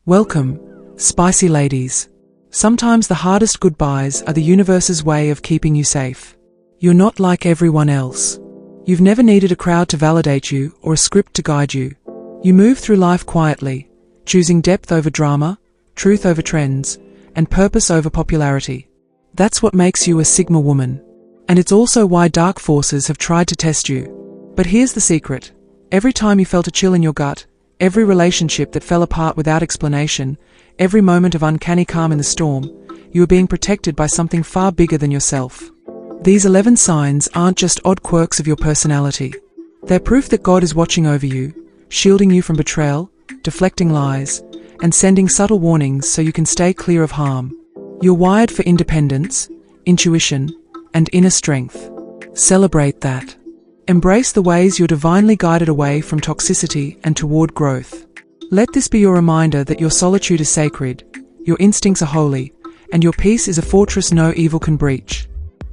Welcome, spicy ladies. Sometimes the hardest goodbyes are the universe's way of keeping you safe. You're not like everyone else. You've never needed a crowd to validate you or a script to guide you. You move through life quietly, choosing depth over drama, truth over trends, and purpose over popularity. That's what makes you a Sigma woman. And it's also why dark forces have tried to test you. But here's the secret. Every time you felt a chill in your gut, every relationship that fell apart without explanation, every moment of uncanny calm in the storm, you are being protected by something far bigger than yourself. These 11 signs aren't just odd quirks of your personality. They're proof that God is watching over you, shielding you from betrayal, deflecting lies, and sending subtle warnings so you can stay clear of harm. You're wired for independence, intuition, and inner strength. Celebrate that. Embrace the ways you're divinely guided away from toxicity and toward growth. Let this be your reminder that your solitude is sacred, your instincts are holy, and your peace is a fortress no evil can breach.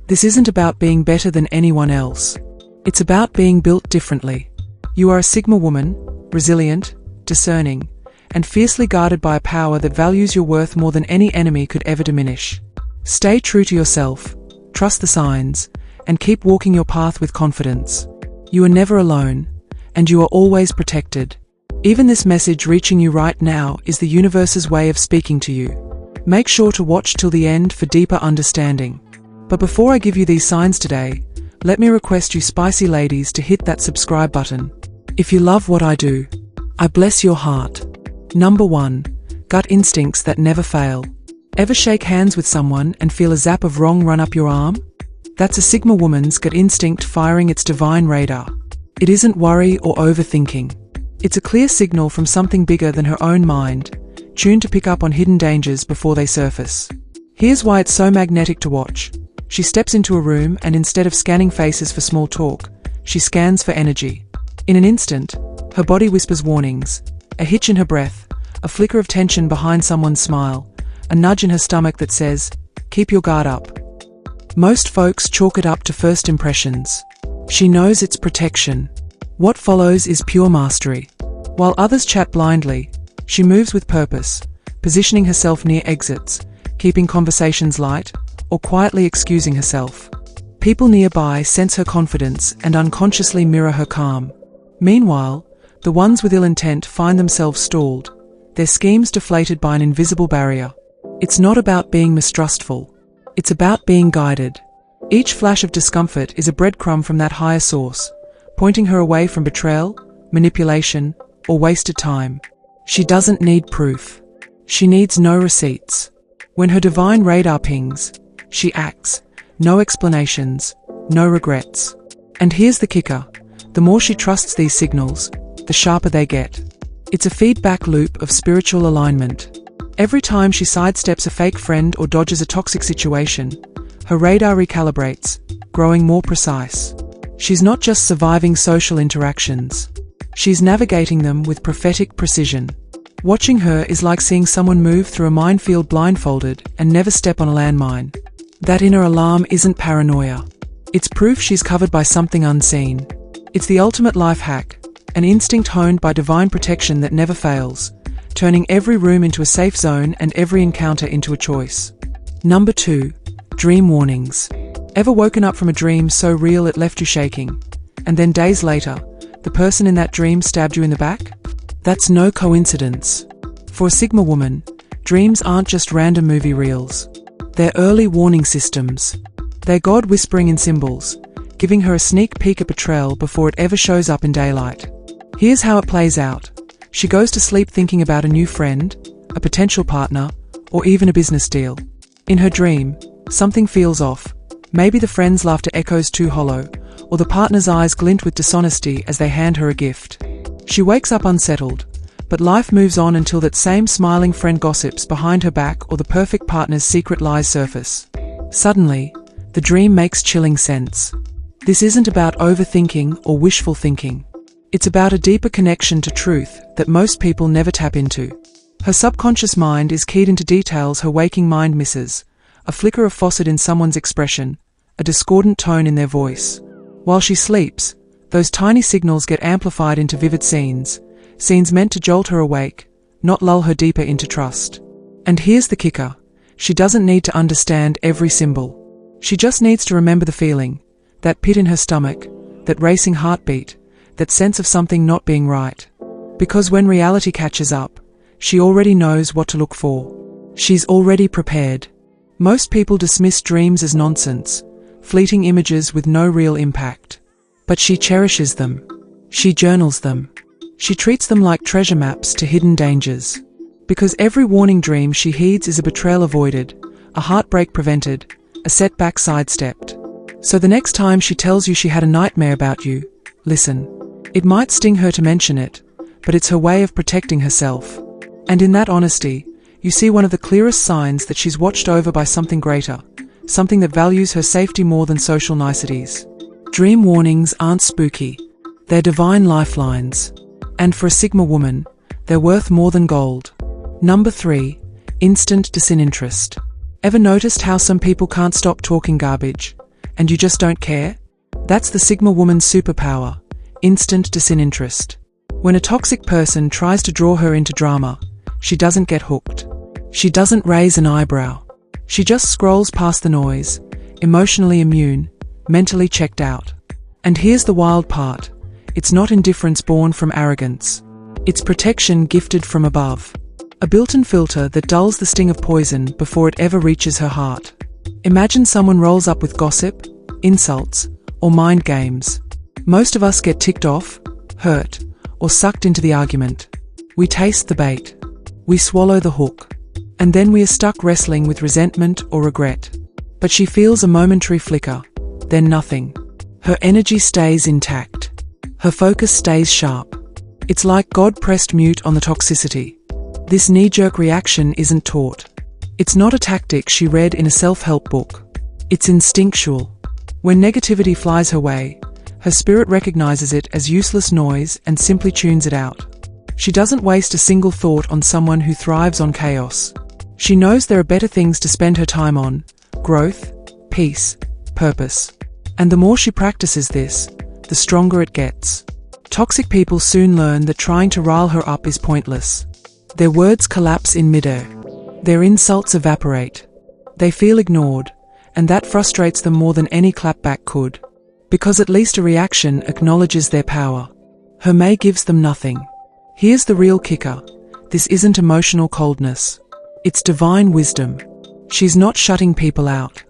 This isn't about being better than anyone else. It's about being built differently. You are a Sigma woman, resilient, discerning, and fiercely guarded by a power that values your worth more than any enemy could ever diminish. Stay true to yourself, trust the signs, and keep walking your path with confidence. You are never alone, and you are always protected. Even this message reaching you right now is the universe's way of speaking to you. Make sure to watch till the end for deeper understanding. But before I give you these signs today, let me request you spicy ladies to hit that subscribe button. If you love what I do, I bless your heart. Number 1. Gut instincts that never fail. Ever shake hands with someone and feel a zap of wrong run up your arm? That's a Sigma woman's gut instinct firing its divine radar. It isn't worry or overthinking. It's a clear signal from something bigger than her own mind, tuned to pick up on hidden dangers before they surface. Here's why it's so magnetic to watch. She steps into a room and instead of scanning faces for small talk, she scans for energy. In an instant, her body whispers warnings, a hitch in her breath, a flicker of tension behind someone's smile, a nudge in her stomach that says, keep your guard up. Most folks chalk it up to first impressions. She knows it's protection. What follows is pure mastery. While others chat blindly, she moves with purpose, positioning herself near exits, keeping conversations light, or quietly excusing herself. People nearby sense her confidence and unconsciously mirror her calm. Meanwhile, the ones with ill intent find themselves stalled, their schemes deflated by an invisible barrier. It's not about being mistrustful. It's about being guided. Each flash of discomfort is a breadcrumb from that higher source, pointing her away from betrayal, manipulation, or wasted time. She doesn't need proof. She needs no receipts. When her divine radar pings, she acts. No explanations, no regrets. And here's the kicker. The more she trusts these signals, the sharper they get. It's a feedback loop of spiritual alignment. Every time she sidesteps a fake friend or dodges a toxic situation, her radar recalibrates, growing more precise. She's not just surviving social interactions. She's navigating them with prophetic precision. Watching her is like seeing someone move through a minefield blindfolded and never step on a landmine. That inner alarm isn't paranoia. It's proof she's covered by something unseen. It's the ultimate life hack, an instinct honed by divine protection that never fails, turning every room into a safe zone and every encounter into a choice. Number 2. Dream warnings. Ever woken up from a dream so real it left you shaking, and then days later, the person in that dream stabbed you in the back? That's no coincidence. For a Sigma woman, dreams aren't just random movie reels. They're early warning systems. They're God whispering in symbols, giving her a sneak peek at betrayal before it ever shows up in daylight. Here's how it plays out. She goes to sleep thinking about a new friend, a potential partner, or even a business deal. In her dream, something feels off. Maybe the friend's laughter echoes too hollow, or the partner's eyes glint with dishonesty as they hand her a gift. She wakes up unsettled, but life moves on until that same smiling friend gossips behind her back or the perfect partner's secret lies surface. Suddenly, the dream makes chilling sense. This isn't about overthinking or wishful thinking. It's about a deeper connection to truth that most people never tap into. Her subconscious mind is keyed into details her waking mind misses, a flicker of faucet in someone's expression, a discordant tone in their voice. While she sleeps, those tiny signals get amplified into vivid scenes meant to jolt her awake, not lull her deeper into trust. And here's the kicker. She doesn't need to understand every symbol. She just needs to remember the feeling, that pit in her stomach, that racing heartbeat, that sense of something not being right. Because when reality catches up, she already knows what to look for. She's already prepared. Most people dismiss dreams as nonsense, fleeting images with no real impact. But she cherishes them. She journals them. She treats them like treasure maps to hidden dangers. Because every warning dream she heeds is a betrayal avoided, a heartbreak prevented, a setback sidestepped. So the next time she tells you she had a nightmare about you, listen. It might sting her to mention it, but it's her way of protecting herself. And in that honesty, you see one of the clearest signs that she's watched over by something greater, something that values her safety more than social niceties. Dream warnings aren't spooky. They're divine lifelines. And for a Sigma woman, they're worth more than gold. Number 3. Instant disinterest. Ever noticed how some people can't stop talking garbage, and you just don't care? That's the Sigma woman's superpower, instant disinterest. When a toxic person tries to draw her into drama, she doesn't get hooked. She doesn't raise an eyebrow. She just scrolls past the noise, emotionally immune, mentally checked out. And here's the wild part. It's not indifference born from arrogance. It's protection gifted from above. A built-in filter that dulls the sting of poison before it ever reaches her heart. Imagine someone rolls up with gossip, insults, or mind games. Most of us get ticked off, hurt, or sucked into the argument. We taste the bait. We swallow the hook. And then we are stuck wrestling with resentment or regret. But she feels a momentary flicker, then nothing. Her energy stays intact. Her focus stays sharp. It's like God pressed mute on the toxicity. This knee-jerk reaction isn't taught. It's not a tactic she read in a self-help book. It's instinctual. When negativity flies her way, her spirit recognizes it as useless noise and simply tunes it out. She doesn't waste a single thought on someone who thrives on chaos. She knows there are better things to spend her time on: growth, peace, purpose. And the more she practices this, the stronger it gets. Toxic people soon learn that trying to rile her up is pointless. Their words collapse in midair. Their insults evaporate. They feel ignored, and that frustrates them more than any clapback could. Because at least a reaction acknowledges their power. Her May gives them nothing. Here's the real kicker. This isn't emotional coldness. It's divine wisdom. She's not shutting people out.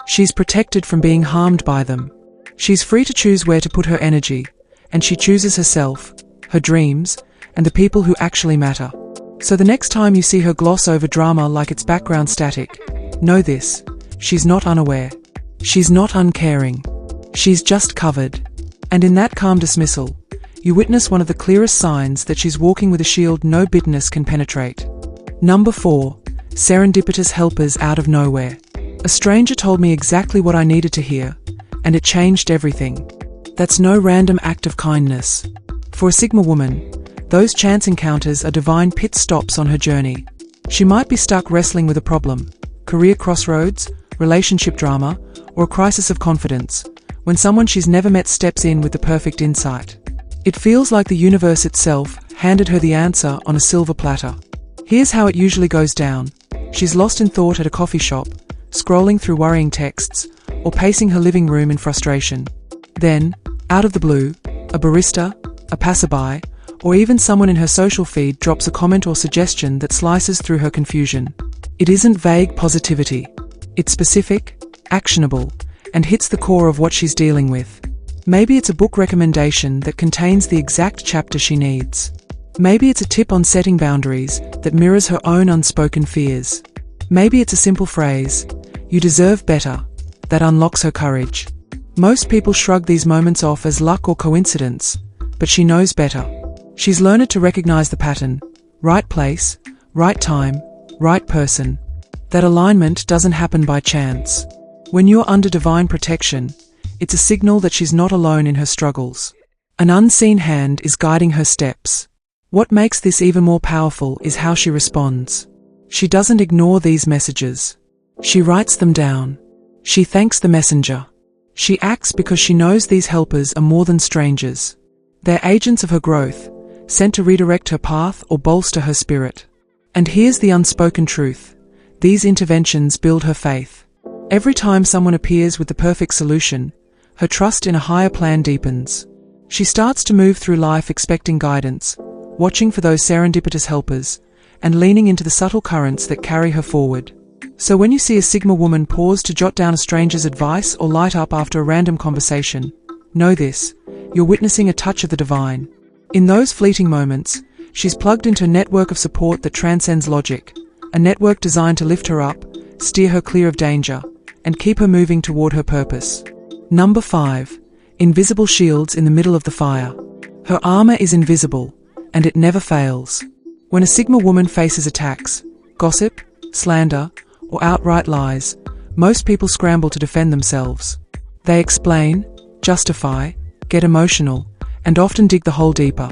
She's protected from being harmed by them. She's free to choose where to put her energy, and she chooses herself, her dreams, and the people who actually matter. So the next time you see her gloss over drama like it's background static, know this: she's not unaware. She's not uncaring. She's just covered. And in that calm dismissal, you witness one of the clearest signs that she's walking with a shield no bitterness can penetrate. Number 4. Serendipitous helpers out of nowhere. A stranger told me exactly what I needed to hear, and it changed everything. That's no random act of kindness. For a Sigma woman, those chance encounters are divine pit stops on her journey. She might be stuck wrestling with a problem, career crossroads, relationship drama, or a crisis of confidence, when someone she's never met steps in with the perfect insight. It feels like the universe itself handed her the answer on a silver platter. Here's how it usually goes down. She's lost in thought at a coffee shop, scrolling through worrying texts, or pacing her living room in frustration. Then, out of the blue, a barista, a passerby, or even someone in her social feed drops a comment or suggestion that slices through her confusion. It isn't vague positivity. It's specific, actionable, and hits the core of what she's dealing with. Maybe it's a book recommendation that contains the exact chapter she needs. Maybe it's a tip on setting boundaries that mirrors her own unspoken fears. Maybe it's a simple phrase, "You deserve better," that unlocks her courage. Most people shrug these moments off as luck or coincidence, but she knows better. She's learned to recognize the pattern: right place, right time, right person. That alignment doesn't happen by chance. When you're under divine protection, it's a signal that she's not alone in her struggles. An unseen hand is guiding her steps. What makes this even more powerful is how she responds. She doesn't ignore these messages. She writes them down. She thanks the messenger. She acts because she knows these helpers are more than strangers. They're agents of her growth, sent to redirect her path or bolster her spirit. And here's the unspoken truth. These interventions build her faith. Every time someone appears with the perfect solution, her trust in a higher plan deepens. She starts to move through life expecting guidance, watching for those serendipitous helpers, and leaning into the subtle currents that carry her forward. So when you see a Sigma woman pause to jot down a stranger's advice or light up after a random conversation, know this: you're witnessing a touch of the divine. In those fleeting moments, she's plugged into a network of support that transcends logic, a network designed to lift her up, steer her clear of danger, and keep her moving toward her purpose. Number 5. Invisible shields in the middle of the fire. Her armor is invisible, and it never fails. When a Sigma woman faces attacks, gossip, slander, or outright lies, most people scramble to defend themselves. They explain, justify, get emotional, and often dig the hole deeper.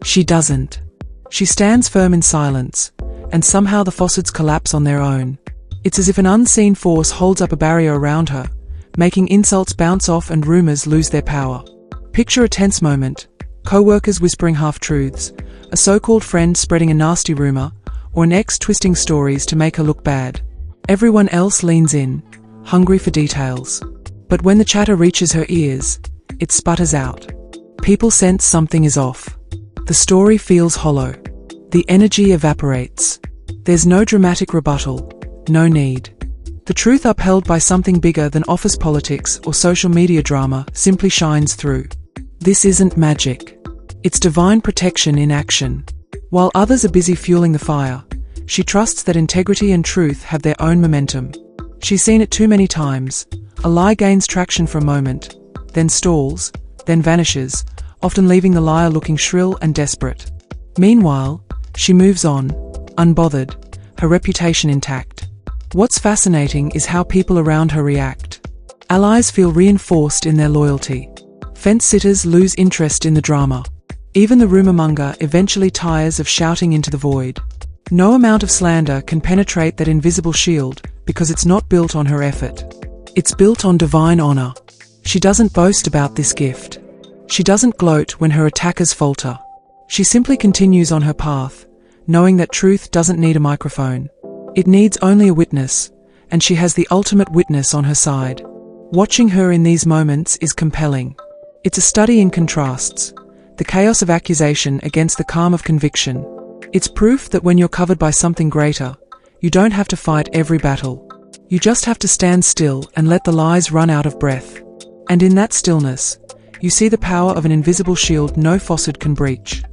She doesn't. She stands firm in silence, and somehow the faucets collapse on their own. It's as if an unseen force holds up a barrier around her, making insults bounce off and rumors lose their power. Picture a tense moment, co-workers whispering half-truths, a so-called friend spreading a nasty rumor, or an ex twisting stories to make her look bad. Everyone else leans in, hungry for details. But when the chatter reaches her ears, it sputters out. People sense something is off. The story feels hollow. The energy evaporates. There's no dramatic rebuttal, no need. The truth upheld by something bigger than office politics or social media drama simply shines through. This isn't magic. It's divine protection in action. While others are busy fueling the fire, she trusts that integrity and truth have their own momentum. She's seen it too many times. A lie gains traction for a moment, then stalls, then vanishes, often leaving the liar looking shrill and desperate. Meanwhile, she moves on, unbothered, her reputation intact. What's fascinating is how people around her react. Allies feel reinforced in their loyalty. Fence-sitters lose interest in the drama. Even the rumor-monger eventually tires of shouting into the void. No amount of slander can penetrate that invisible shield because it's not built on her effort. It's built on divine honor. She doesn't boast about this gift. She doesn't gloat when her attackers falter. She simply continues on her path, knowing that truth doesn't need a microphone. It needs only a witness, and she has the ultimate witness on her side. Watching her in these moments is compelling. It's a study in contrasts, the chaos of accusation against the calm of conviction. It's proof that when you're covered by something greater, you don't have to fight every battle. You just have to stand still and let the lies run out of breath. And in that stillness, you see the power of an invisible shield no faucet can breach.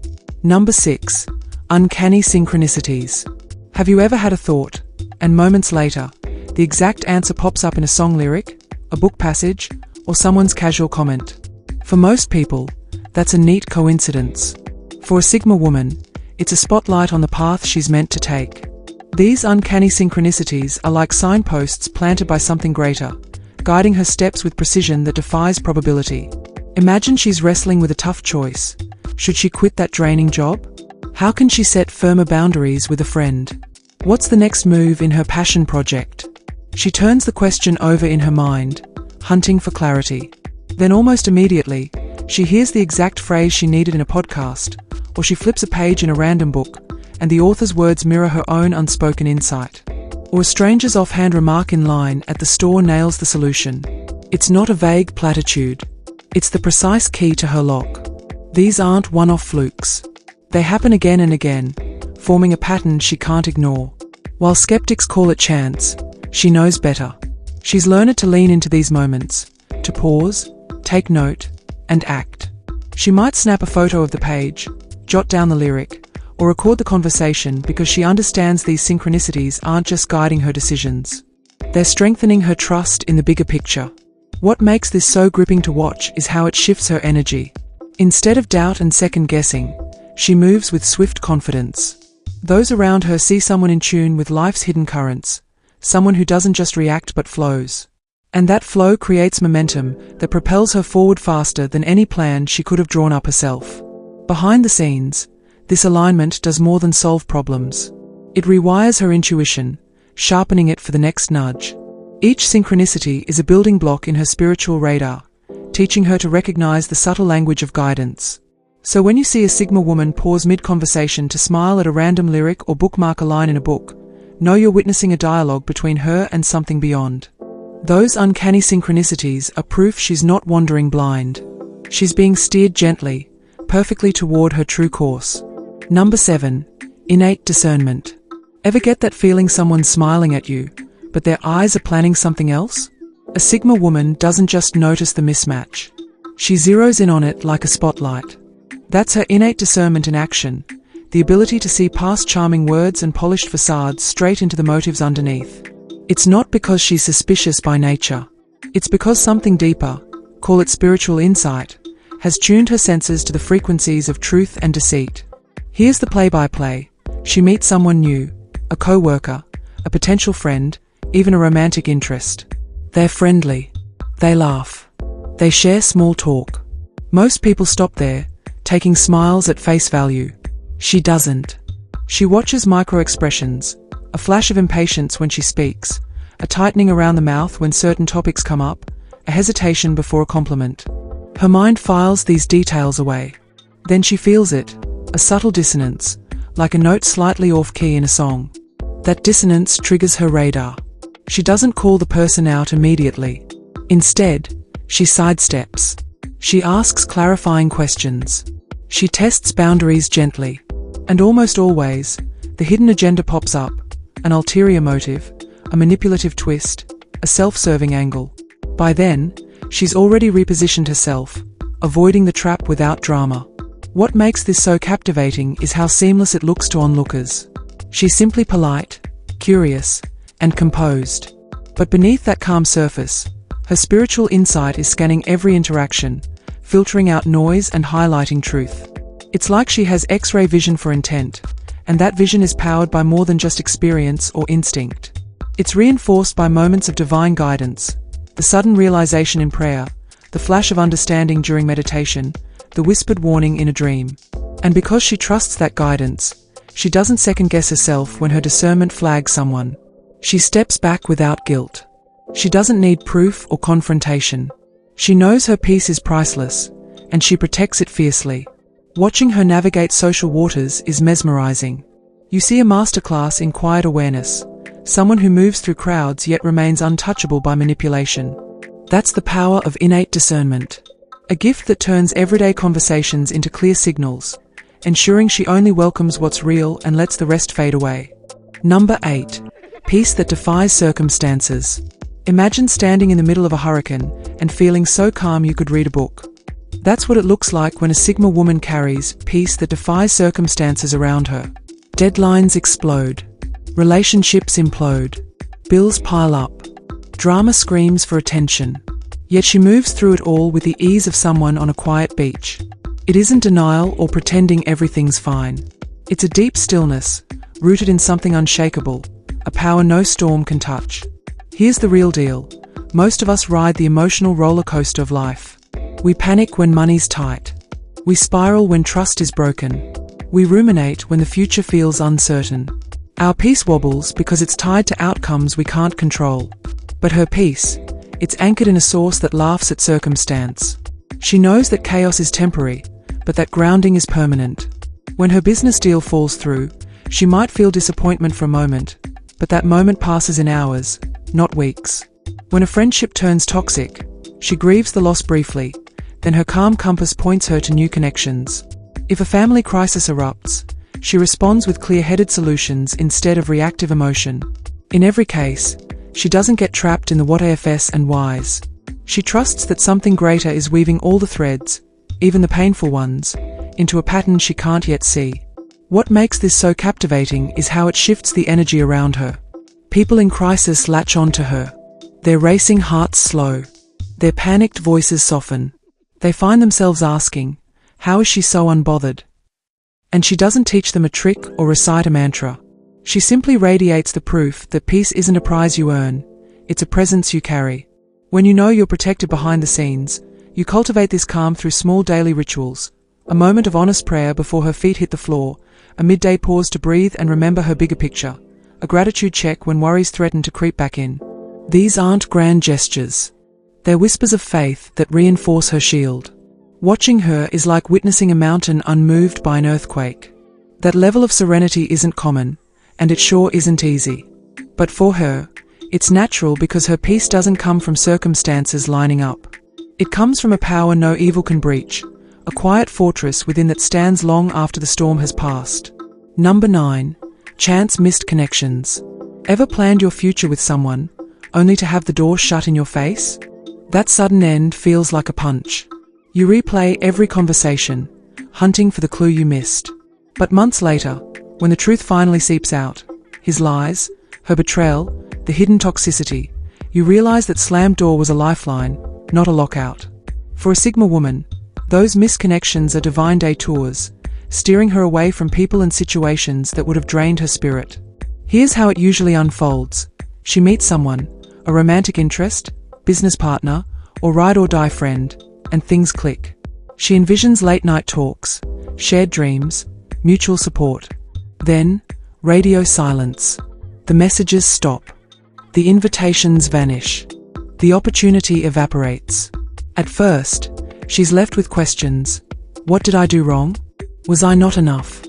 Number 6. Uncanny synchronicities. Have you ever had a thought, and moments later, the exact answer pops up in a song lyric, a book passage, or someone's casual comment? For most people, that's a neat coincidence. For a Sigma woman, it's a spotlight on the path she's meant to take. These uncanny synchronicities are like signposts planted by something greater, guiding her steps with precision that defies probability. Imagine she's wrestling with a tough choice. Should she quit that draining job? How can she set firmer boundaries with a friend? What's the next move in her passion project? She turns the question over in her mind, hunting for clarity. Then almost immediately, she hears the exact phrase she needed in a podcast, or she flips a page in a random book, and the author's words mirror her own unspoken insight. Or a stranger's offhand remark in line at the store nails the solution. It's not a vague platitude. It's the precise key to her lock. These aren't one-off flukes. They happen again and again, forming a pattern she can't ignore. While skeptics call it chance, she knows better. She's learned to lean into these moments, to pause, take note, and act. She might snap a photo of the page, jot down the lyric, or record the conversation because she understands these synchronicities aren't just guiding her decisions. They're strengthening her trust in the bigger picture. What makes this so gripping to watch is how it shifts her energy. Instead of doubt and second-guessing, she moves with swift confidence. Those around her see someone in tune with life's hidden currents, someone who doesn't just react but flows. And that flow creates momentum that propels her forward faster than any plan she could have drawn up herself. Behind the scenes, this alignment does more than solve problems. It rewires her intuition, sharpening it for the next nudge. Each synchronicity is a building block in her spiritual radar, teaching her to recognize the subtle language of guidance. So when you see a Sigma woman pause mid-conversation to smile at a random lyric or bookmark a line in a book, know you're witnessing a dialogue between her and something beyond. Those uncanny synchronicities are proof she's not wandering blind. She's being steered gently, perfectly toward her true course. Number 7. Innate discernment. Ever get that feeling someone's smiling at you, but their eyes are planning something else? A Sigma woman doesn't just notice the mismatch. She zeroes in on it like a spotlight. That's her innate discernment in action, the ability to see past charming words and polished facades straight into the motives underneath. It's not because she's suspicious by nature. It's because something deeper, call it spiritual insight, has tuned her senses to the frequencies of truth and deceit. Here's the play-by-play. She meets someone new, a co-worker, a potential friend, even a romantic interest. They're friendly. They laugh. They share small talk. Most people stop there, taking smiles at face value. She doesn't. She watches micro-expressions, a flash of impatience when she speaks, a tightening around the mouth when certain topics come up, a hesitation before a compliment. Her mind files these details away. Then she feels it, a subtle dissonance, like a note slightly off-key in a song. That dissonance triggers her radar. She doesn't call the person out immediately. Instead, she sidesteps. She asks clarifying questions. She tests boundaries gently. And almost always, the hidden agenda pops up, an ulterior motive, a manipulative twist, a self-serving angle. By then, she's already repositioned herself, avoiding the trap without drama. What makes this so captivating is how seamless it looks to onlookers. She's simply polite, curious, and composed. But beneath that calm surface, her spiritual insight is scanning every interaction, filtering out noise and highlighting truth. It's like she has X-ray vision for intent, and that vision is powered by more than just experience or instinct. It's reinforced by moments of divine guidance, the sudden realization in prayer, the flash of understanding during meditation, the whispered warning in a dream. And because she trusts that guidance, she doesn't second-guess herself when her discernment flags someone. She steps back without guilt. She doesn't need proof or confrontation. She knows her peace is priceless, and she protects it fiercely. Watching her navigate social waters is mesmerizing. You see a masterclass in quiet awareness, someone who moves through crowds yet remains untouchable by manipulation. That's the power of innate discernment, a gift that turns everyday conversations into clear signals, ensuring she only welcomes what's real and lets the rest fade away. Number 8. Peace that defies circumstances. Imagine standing in the middle of a hurricane and feeling so calm you could read a book. That's what it looks like when a Sigma woman carries peace that defies circumstances around her. Deadlines explode. Relationships implode. Bills pile up. Drama screams for attention. Yet she moves through it all with the ease of someone on a quiet beach. It isn't denial or pretending everything's fine. It's a deep stillness, rooted in something unshakable, a power no storm can touch. Here's the real deal. Most of us ride the emotional roller coaster of life. We panic when money's tight. We spiral when trust is broken. We ruminate when the future feels uncertain. Our peace wobbles because it's tied to outcomes we can't control. But her peace, it's anchored in a source that laughs at circumstance. She knows that chaos is temporary, but that grounding is permanent. When her business deal falls through, she might feel disappointment for a moment, but that moment passes in hours, not weeks. When a friendship turns toxic, she grieves the loss briefly, then her calm compass points her to new connections. If a family crisis erupts, she responds with clear-headed solutions instead of reactive emotion. In every case, she doesn't get trapped in the what ifs and whys. She trusts that something greater is weaving all the threads, even the painful ones, into a pattern she can't yet see. What makes this so captivating is how it shifts the energy around her. People in crisis latch on to her. Their racing hearts slow. Their panicked voices soften. They find themselves asking, how is she so unbothered? And she doesn't teach them a trick or recite a mantra. She simply radiates the proof that peace isn't a prize you earn, it's a presence you carry. When you know you're protected behind the scenes, you cultivate this calm through small daily rituals. A moment of honest prayer before her feet hit the floor, a midday pause to breathe and remember her bigger picture, a gratitude check when worries threaten to creep back in. These aren't grand gestures. They're whispers of faith that reinforce her shield. Watching her is like witnessing a mountain unmoved by an earthquake. That level of serenity isn't common, and it sure isn't easy. But for her, it's natural because her peace doesn't come from circumstances lining up. It comes from a power no evil can breach, a quiet fortress within that stands long after the storm has passed. Number 9. Chance missed connections. Ever planned your future with someone, only to have the door shut in your face? That sudden end feels like a punch. You replay every conversation, hunting for the clue you missed. But months later, when the truth finally seeps out, his lies, her betrayal, the hidden toxicity, you realize that slammed door was a lifeline, not a lockout. For a Sigma woman, those missed connections are divine detours, steering her away from people and situations that would have drained her spirit. Here's how it usually unfolds. She meets someone, a romantic interest, business partner, or ride-or-die friend, and things click. She envisions late-night talks, shared dreams, mutual support. Then, radio silence. The messages stop. The invitations vanish. The opportunity evaporates. At first, she's left with questions. What did I do wrong? Was I not enough?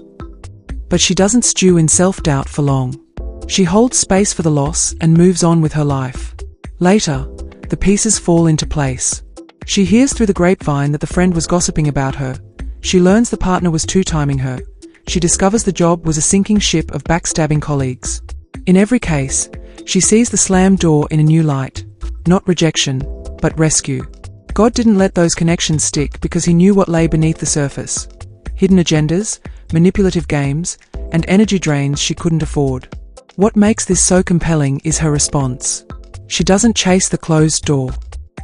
But she doesn't stew in self-doubt for long. She holds space for the loss and moves on with her life. Later, the pieces fall into place. She hears through the grapevine that the friend was gossiping about her. She learns the partner was two-timing her. She discovers the job was a sinking ship of backstabbing colleagues. In every case, she sees the slammed door in a new light. Not rejection, but rescue. God didn't let those connections stick because he knew what lay beneath the surface. Hidden agendas, manipulative games, and energy drains she couldn't afford. What makes this so compelling is her response. She doesn't chase the closed door.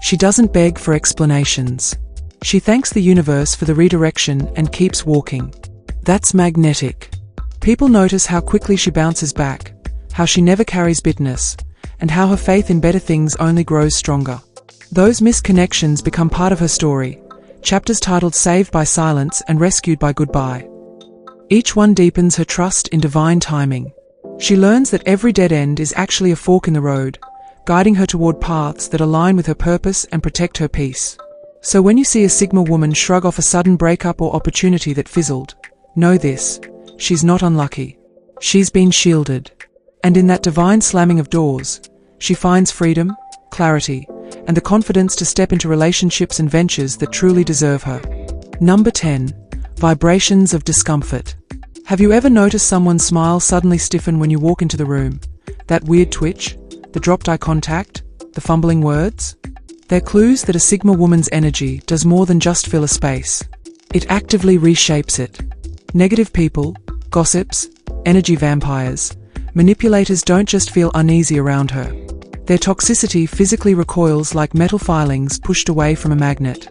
She doesn't beg for explanations. She thanks the universe for the redirection and keeps walking. That's magnetic. People notice how quickly she bounces back, how she never carries bitterness, and how her faith in better things only grows stronger. Those missed connections become part of her story, chapters titled Saved by Silence and Rescued by Goodbye. Each one deepens her trust in divine timing. She learns that every dead end is actually a fork in the road, guiding her toward paths that align with her purpose and protect her peace. So when you see a Sigma woman shrug off a sudden breakup or opportunity that fizzled, know this: she's not unlucky. She's been shielded. And in that divine slamming of doors, she finds freedom, clarity, and the confidence to step into relationships and ventures that truly deserve her. Number 10. Vibrations of discomfort. Have you ever noticed someone's smile suddenly stiffen when you walk into the room? That weird twitch, the dropped eye contact, the fumbling words? They're clues that a Sigma woman's energy does more than just fill a space. It actively reshapes it. Negative people, gossips, energy vampires, manipulators don't just feel uneasy around her. Their toxicity physically recoils like metal filings pushed away from a magnet.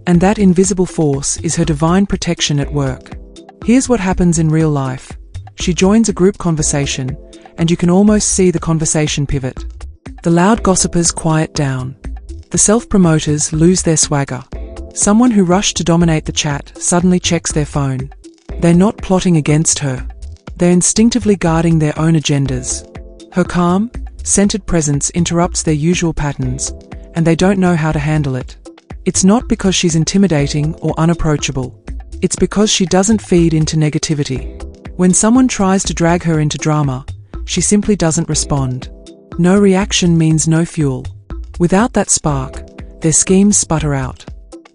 And that invisible force is her divine protection at work. Here's what happens in real life. She joins a group conversation, and you can almost see the conversation pivot. The loud gossipers quiet down. The self-promoters lose their swagger. Someone who rushed to dominate the chat suddenly checks their phone. They're not plotting against her. They're instinctively guarding their own agendas. Her calm, centered presence interrupts their usual patterns, and they don't know how to handle it. It's not because she's intimidating or unapproachable. It's because she doesn't feed into negativity. When someone tries to drag her into drama, she simply doesn't respond. No reaction means no fuel. Without that spark, their schemes sputter out.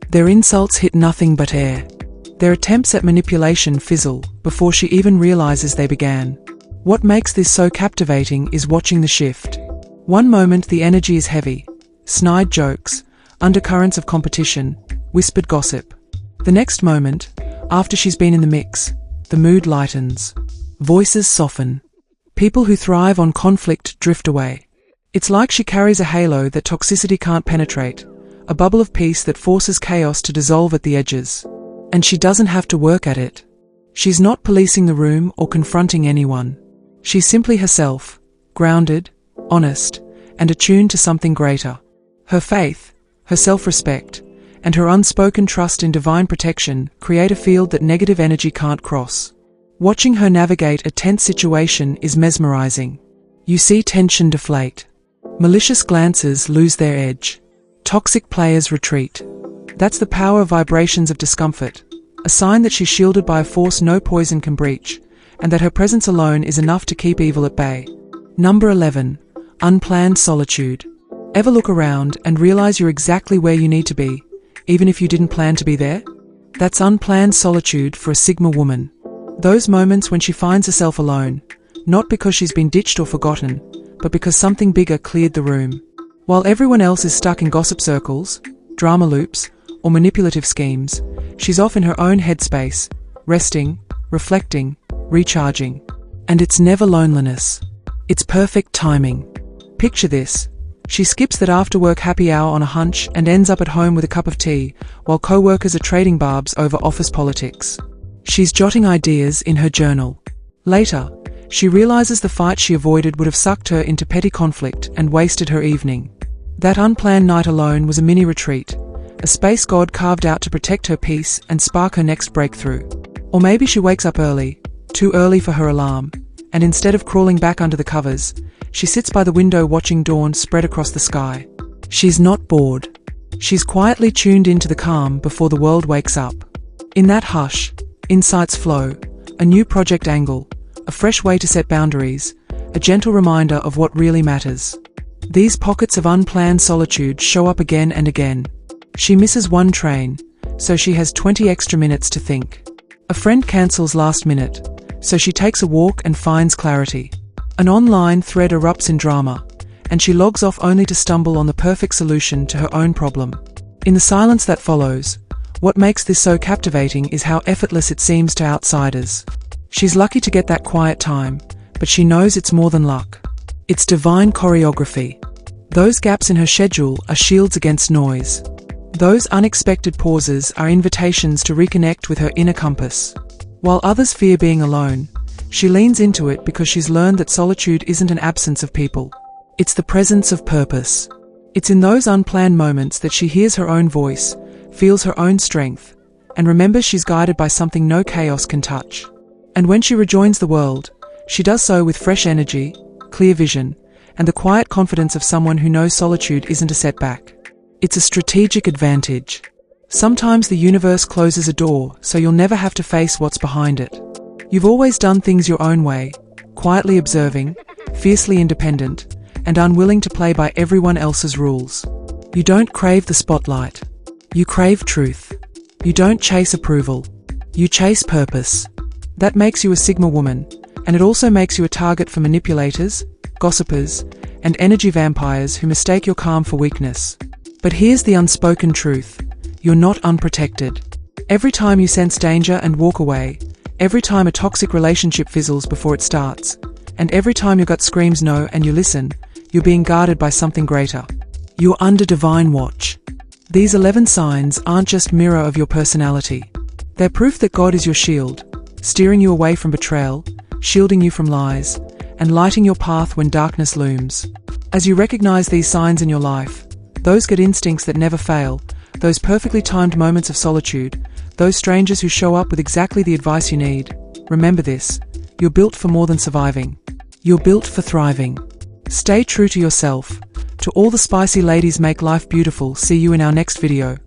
Their insults hit nothing but air. Their attempts at manipulation fizzle before she even realizes they began. What makes this so captivating is watching the shift. One moment the energy is heavy, snide jokes, undercurrents of competition, whispered gossip. The next moment, after she's been in the mix, the mood lightens. Voices soften. People who thrive on conflict drift away. It's like she carries a halo that toxicity can't penetrate, a bubble of peace that forces chaos to dissolve at the edges. And she doesn't have to work at it. She's not policing the room or confronting anyone. She's simply herself, grounded, honest, and attuned to something greater. Her faith, her self-respect, and her unspoken trust in divine protection create a field that negative energy can't cross. Watching her navigate a tense situation is mesmerizing. You see tension deflate. Malicious glances lose their edge. Toxic players retreat. That's the power vibrations of discomfort, a sign that she's shielded by a force no poison can breach, and that her presence alone is enough to keep evil at bay. Number 11. Unplanned solitude. Ever look around and realize you're exactly where you need to be, even if you didn't plan to be there? That's unplanned solitude for a Sigma woman. Those moments when she finds herself alone, not because she's been ditched or forgotten, but because something bigger cleared the room. While everyone else is stuck in gossip circles, drama loops, or manipulative schemes, she's off in her own headspace, resting, reflecting, recharging. And it's never loneliness. It's perfect timing. Picture this. She skips that after-work happy hour on a hunch and ends up at home with a cup of tea, while co-workers are trading barbs over office politics. She's jotting ideas in her journal. Later, she realizes the fight she avoided would have sucked her into petty conflict and wasted her evening. That unplanned night alone was a mini-retreat, a space God carved out to protect her peace and spark her next breakthrough. Or maybe she wakes up early, too early for her alarm, and instead of crawling back under the covers, she sits by the window watching dawn spread across the sky. She's not bored. She's quietly tuned into the calm before the world wakes up. In that hush, insights flow, a new project angle, a fresh way to set boundaries, a gentle reminder of what really matters. These pockets of unplanned solitude show up again and again. She misses one train, so she has 20 extra minutes to think. A friend cancels last minute, so she takes a walk and finds clarity. An online thread erupts in drama, and she logs off only to stumble on the perfect solution to her own problem. In the silence that follows, what makes this so captivating is how effortless it seems to outsiders. She's lucky to get that quiet time, but she knows it's more than luck. It's divine choreography. Those gaps in her schedule are shields against noise. Those unexpected pauses are invitations to reconnect with her inner compass. While others fear being alone, she leans into it because she's learned that solitude isn't an absence of people. It's the presence of purpose. It's in those unplanned moments that she hears her own voice, feels her own strength, and remembers she's guided by something no chaos can touch. And when she rejoins the world, she does so with fresh energy, clear vision, and the quiet confidence of someone who knows solitude isn't a setback. It's a strategic advantage. Sometimes the universe closes a door so you'll never have to face what's behind it. You've always done things your own way, quietly observing, fiercely independent, and unwilling to play by everyone else's rules. You don't crave the spotlight. You crave truth. You don't chase approval. You chase purpose. That makes you a Sigma woman, and it also makes you a target for manipulators, gossipers, and energy vampires who mistake your calm for weakness. But here's the unspoken truth. You're not unprotected. Every time you sense danger and walk away, every time a toxic relationship fizzles before it starts, and every time your gut screams no and you listen, you're being guarded by something greater. You're under divine watch. These 11 signs aren't just mirror of your personality. They're proof that God is your shield, steering you away from betrayal, shielding you from lies, and lighting your path when darkness looms. As you recognize these signs in your life, those gut instincts that never fail, those perfectly timed moments of solitude, those strangers who show up with exactly the advice you need, remember this: you're built for more than surviving. You're built for thriving. Stay true to yourself. To all the spicy ladies, make life beautiful. See you in our next video.